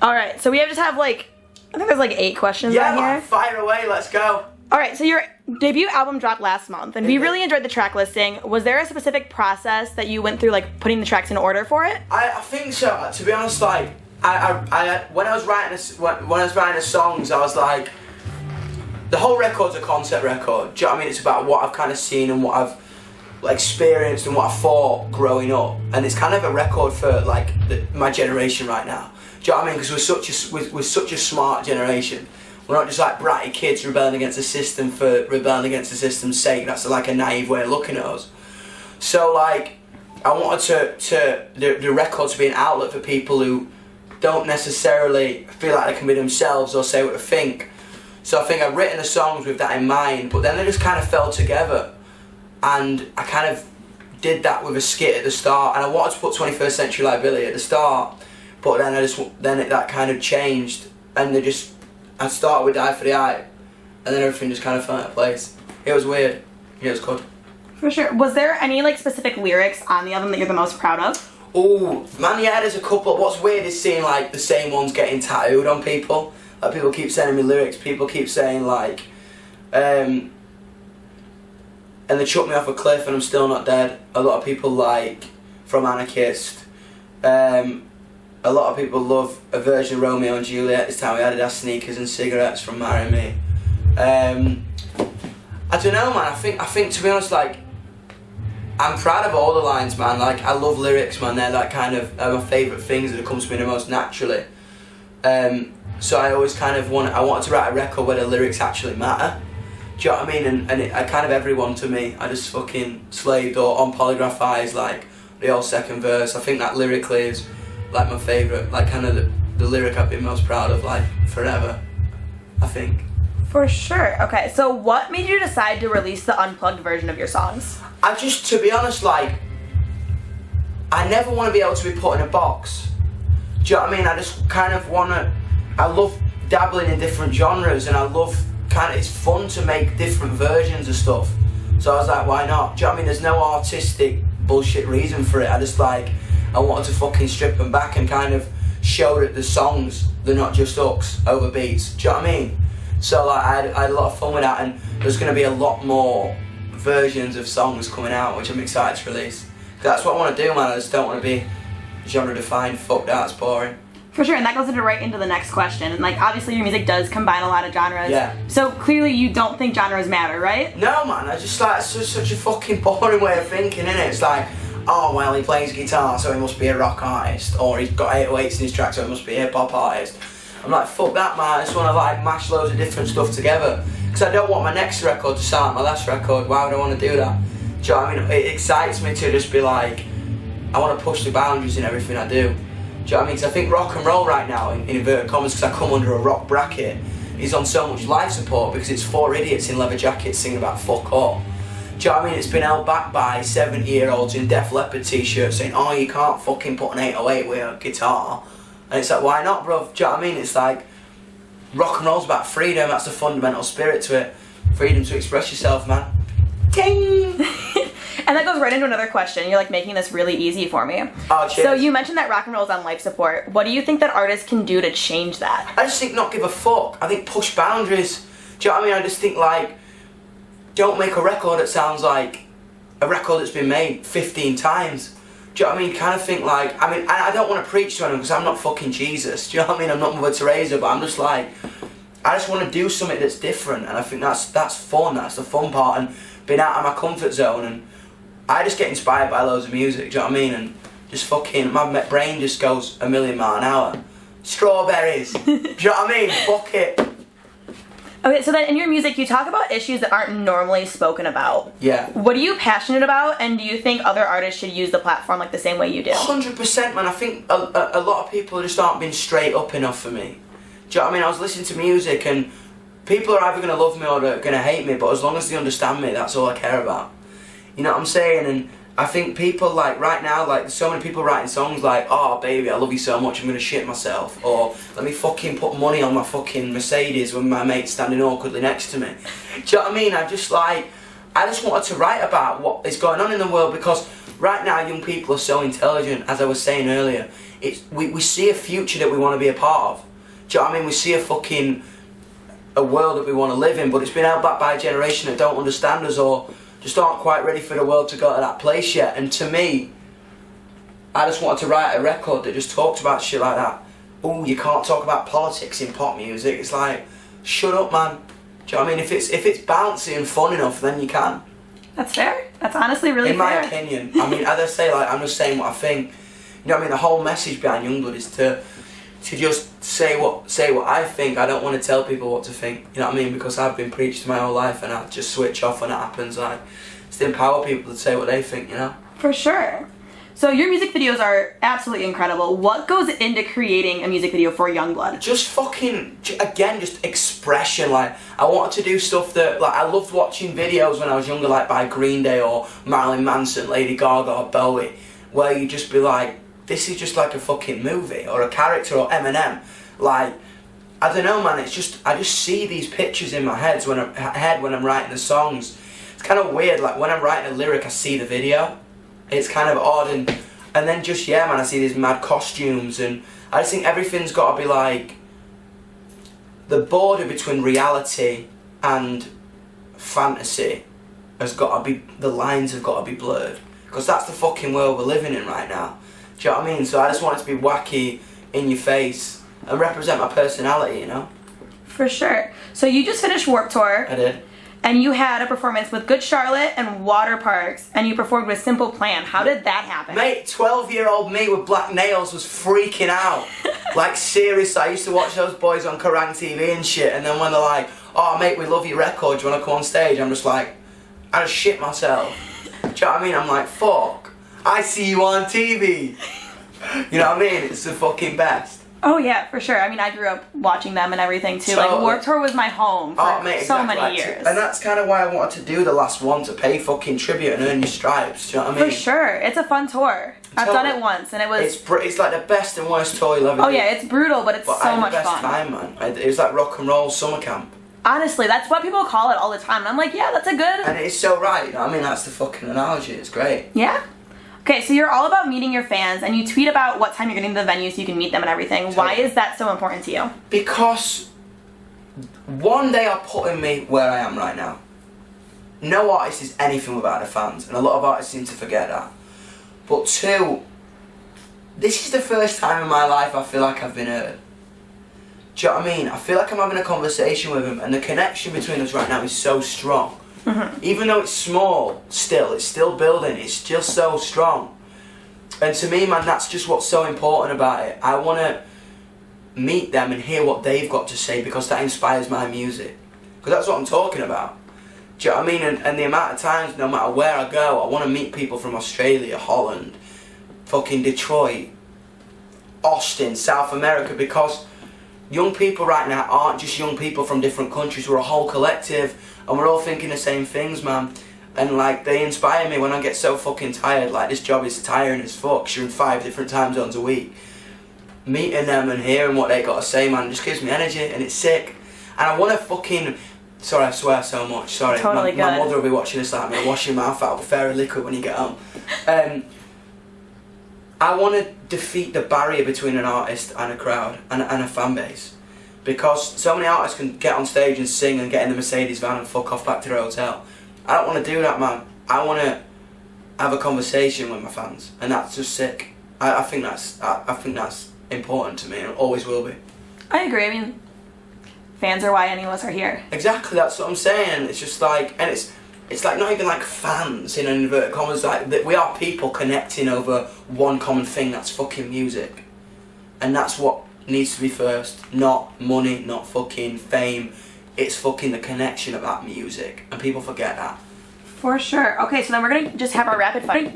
All right, so we just have like, I think there's like 8 questions on here. Yeah, fire away, let's go. All right, so your debut album dropped last month, and we really enjoyed the track listing. Was there a specific process that you went through, like putting the tracks in order for it? I think so. To be honest, like when I was writing the songs, I was like, the whole record's a concept record. Do you know what I mean? It's about what I've kind of seen and what I've experienced and what I thought growing up, and it's kind of a record for like my generation right now. Do you know what I mean? Because we're such a smart generation. We're not just like bratty kids rebelling against the system for rebelling against the system's sake. That's like a naive way of looking at us. So like, I wanted the record to be an outlet for people who don't necessarily feel like they can be themselves or say what they think. So I think I've written the songs with that in mind, but then they just kind of fell together. And I kind of did that with a skit at the start, and I wanted to put 21st Century Liability at the start, but then that kind of changed, and I started with Die for the Eye, and then everything just kind of fell into place. It was weird. It was good. For sure. Was there any like specific lyrics on the album that you're the most proud of? Oh man, yeah, there's a couple. What's weird is seeing like the same ones getting tattooed on people. Like people keep sending me lyrics. People keep saying like, and they chucked me off a cliff and I'm still not dead. A lot of people like From Anarchist. A lot of people love a version of Romeo and Juliet. This time we added our sneakers and cigarettes from Marry Me. I don't know, man. I think to be honest, like, I'm proud of all the lines, man. Like, I love lyrics, man. They're like kind of my favourite things that come to me the most naturally. So I always kind of wanted to write a record where the lyrics actually matter. Do you know what I mean? And I kind of everyone to me, I just fucking slaved or on Polygraph Eyes, like the whole second verse. I think that lyrically is like my favourite, like kind of the lyric I've been most proud of, like forever, I think. For sure. Okay, so what made you decide to release the unplugged version of your songs? I just, to be honest, like, I never want to be able to be put in a box. Do you know what I mean? I just kind of want to, I love dabbling in different genres, and I love it's fun to make different versions of stuff. So I was like, why not? Do you know what I mean? There's no artistic bullshit reason for it. I just like, I wanted to fucking strip them back and kind of show that the songs, they're not just hooks over beats. Do you know what I mean? So like, I had a lot of fun with that, and there's going to be a lot more versions of songs coming out, which I'm excited to release. That's what I want to do, man. I just don't want to be genre defined. Fuck that, it's boring. For sure, and that goes right into the next question. And like, obviously your music does combine a lot of genres. Yeah. So clearly you don't think genres matter, right? No, man. I just like, it's just such a fucking boring way of thinking, innit? It's like, oh, well, he plays guitar, so he must be a rock artist. Or he's got 808s in his track, so he must be a hip hop artist. I'm like, fuck that, man. I just want to like mash loads of different stuff together. Because I don't want my next record to sound like my last record. Why would I want to do that? Do you know what I mean? It excites me to just be like, I want to push the boundaries in everything I do. Do you know what I mean? Because I think rock and roll right now, in inverted commas, because I come under a rock bracket, is on so much life support because it's 4 idiots in leather jackets singing about fuck all. Do you know what I mean? It's been held back by 70-year-olds in Def Leppard t-shirts saying, oh, you can't fucking put an 808 with a guitar. And it's like, why not, bro? Do you know what I mean? It's like, rock and roll's about freedom. That's the fundamental spirit to it. Freedom to express yourself, man. Ting! And that goes right into another question. You're like making this really easy for me. Oh, cheers. So you mentioned that rock and roll is on life support. What do you think that artists can do to change that? I just think not give a fuck. I think push boundaries. Do you know what I mean? I just think like, don't make a record that sounds like a record that's been made 15 times. Do you know what I mean? Kind of think like, I mean, I don't want to preach to anyone because I'm not fucking Jesus. Do you know what I mean? I'm not Mother Teresa, but I'm just like, I just want to do something that's different, and I think that's fun. That's the fun part, and being out of my comfort zone. And I just get inspired by loads of music. Do you know what I mean? And just fucking, my brain just goes a million miles an hour. Strawberries. Do you know what I mean? Fuck it. Okay, so then in your music, you talk about issues that aren't normally spoken about. Yeah. What are you passionate about, and do you think other artists should use the platform like the same way you do? 100%, man. I think a lot of people just aren't being straight up enough for me. Do you know what I mean? I was listening to music, and people are either going to love me or they're going to hate me, but as long as they understand me, that's all I care about. You know what I'm saying? And I think people, like, right now, like, there's so many people writing songs like, oh, baby, I love you so much, I'm going to shit myself. Or, let me fucking put money on my fucking Mercedes when my mate's standing awkwardly next to me. Do you know what I mean? I just wanted to write about what is going on in the world, because right now young people are so intelligent, as I was saying earlier. we see a future that we want to be a part of. Do you know what I mean? We see a world that we want to live in, but it's been held back by a generation that don't understand us or just aren't quite ready for the world to go to that place yet. And to me, I just wanted to write a record that just talked about shit like that. Oh, you can't talk about politics in pop music. It's like, shut up, man. Do you know what I mean? If it's bouncy and fun enough, then you can. That's fair. That's honestly really fair. In my opinion. I mean, as I say, like, I'm just saying what I think. You know what I mean? The whole message behind Yungblud is to just say what I think. I don't want to tell people what to think. You know what I mean? Because I've been preached my whole life, and I just switch off when it happens. Like, it's to empower people to say what they think. You know? For sure. So your music videos are absolutely incredible. What goes into creating a music video for Yungblud? Just fucking, again, just expression. Like, I wanted to do stuff that, like, I loved watching videos when I was younger, like by Green Day or Marilyn Manson, Lady Gaga or Bowie, where you just be like, this is just like a fucking movie or a character or Eminem. Like, I don't know, man. It's just, I just see these pictures in my head when I'm writing the songs. It's kind of weird. Like, when I'm writing a lyric, I see the video. It's kind of odd, and then just, yeah, man, I see these mad costumes, and I just think everything's got to be like, the border between reality and fantasy has got to be, the lines have got to be blurred, because that's the fucking world we're living in right now. Do you know what I mean? So I just want it to be wacky, in your face, and represent my personality, you know? For sure. So you just finished Warped Tour. I did. And you had a performance with Good Charlotte and Water Parks, and you performed with Simple Plan. How did that happen? Mate, 12-year-old me with black nails was freaking out. Like, seriously, I used to watch those boys on Kerrang TV and shit, and then when they're like, oh, mate, we love your record, do you want to come on stage? I'm just like, I just shit myself. Do you know what I mean? I'm like, fuck, I see you on TV. You know what I mean? It's the fucking best. Oh yeah, for sure. I mean, I grew up watching them and everything too. Totally. Like, Warped Tour was my home for so many years. And that's kind of why I wanted to do the last one, to pay fucking tribute and earn your stripes. Do you know what I mean? For sure. It's a fun tour. I've done it once, and it was... It's like the best and worst tour you'll ever do. Oh yeah, it's brutal, but it's so much fun. I had the best time, man. It was like rock and roll summer camp. Honestly, that's what people call it all the time. And I'm like, yeah, that's a good... And it's so right, you know what I mean? That's the fucking analogy. It's great. Yeah. Okay, so you're all about meeting your fans, and you tweet about what time you're getting to the venue so you can meet them and everything. Totally. Why is that so important to you? Because one, they are putting me where I am right now. No artist is anything without their fans, and a lot of artists seem to forget that. But two, this is the first time in my life I feel like I've been heard. Do you know what I mean? I feel like I'm having a conversation with them, and the connection between us right now is so strong. Mm-hmm. Even though it's small, it's still building, it's just so strong. And to me, man, that's just what's so important about it. I want to meet them and hear what they've got to say, because that inspires my music. Because that's what I'm talking about. Do you know what I mean? And the amount of times, no matter where I go, I want to meet people from Australia, Holland, fucking Detroit, Austin, South America, because young people right now aren't just young people from different countries. We're a whole collective, and we're all thinking the same things, man. And like, they inspire me when I get so fucking tired. Like, this job is tiring as fuck, 'cause you're in 5 different time zones a week. Meeting them and hearing what they got to say, man, just gives me energy, and it's sick. And I want to fucking... Sorry, I swear so much, sorry. Totally my mother will be watching this like me, wash your mouth out with fairy liquid when you get home. I want to defeat the barrier between an artist and a crowd, and a fan base. Because so many artists can get on stage and sing and get in the Mercedes van and fuck off back to their hotel. I don't want to do that, man. I want to have a conversation with my fans, and that's just sick. I think that's important to me, and it always will be. I agree. I mean, fans are why any of us are here. Exactly, that's what I'm saying. It's just like, and it's like not even like fans in inverted commas. Like, that we are people connecting over one common thing. That's fucking music, and that's what needs to be first. Not money, not fucking fame. It's fucking the connection of that music, and people forget that. For sure. Okay, so then we're gonna just have our rapid fire.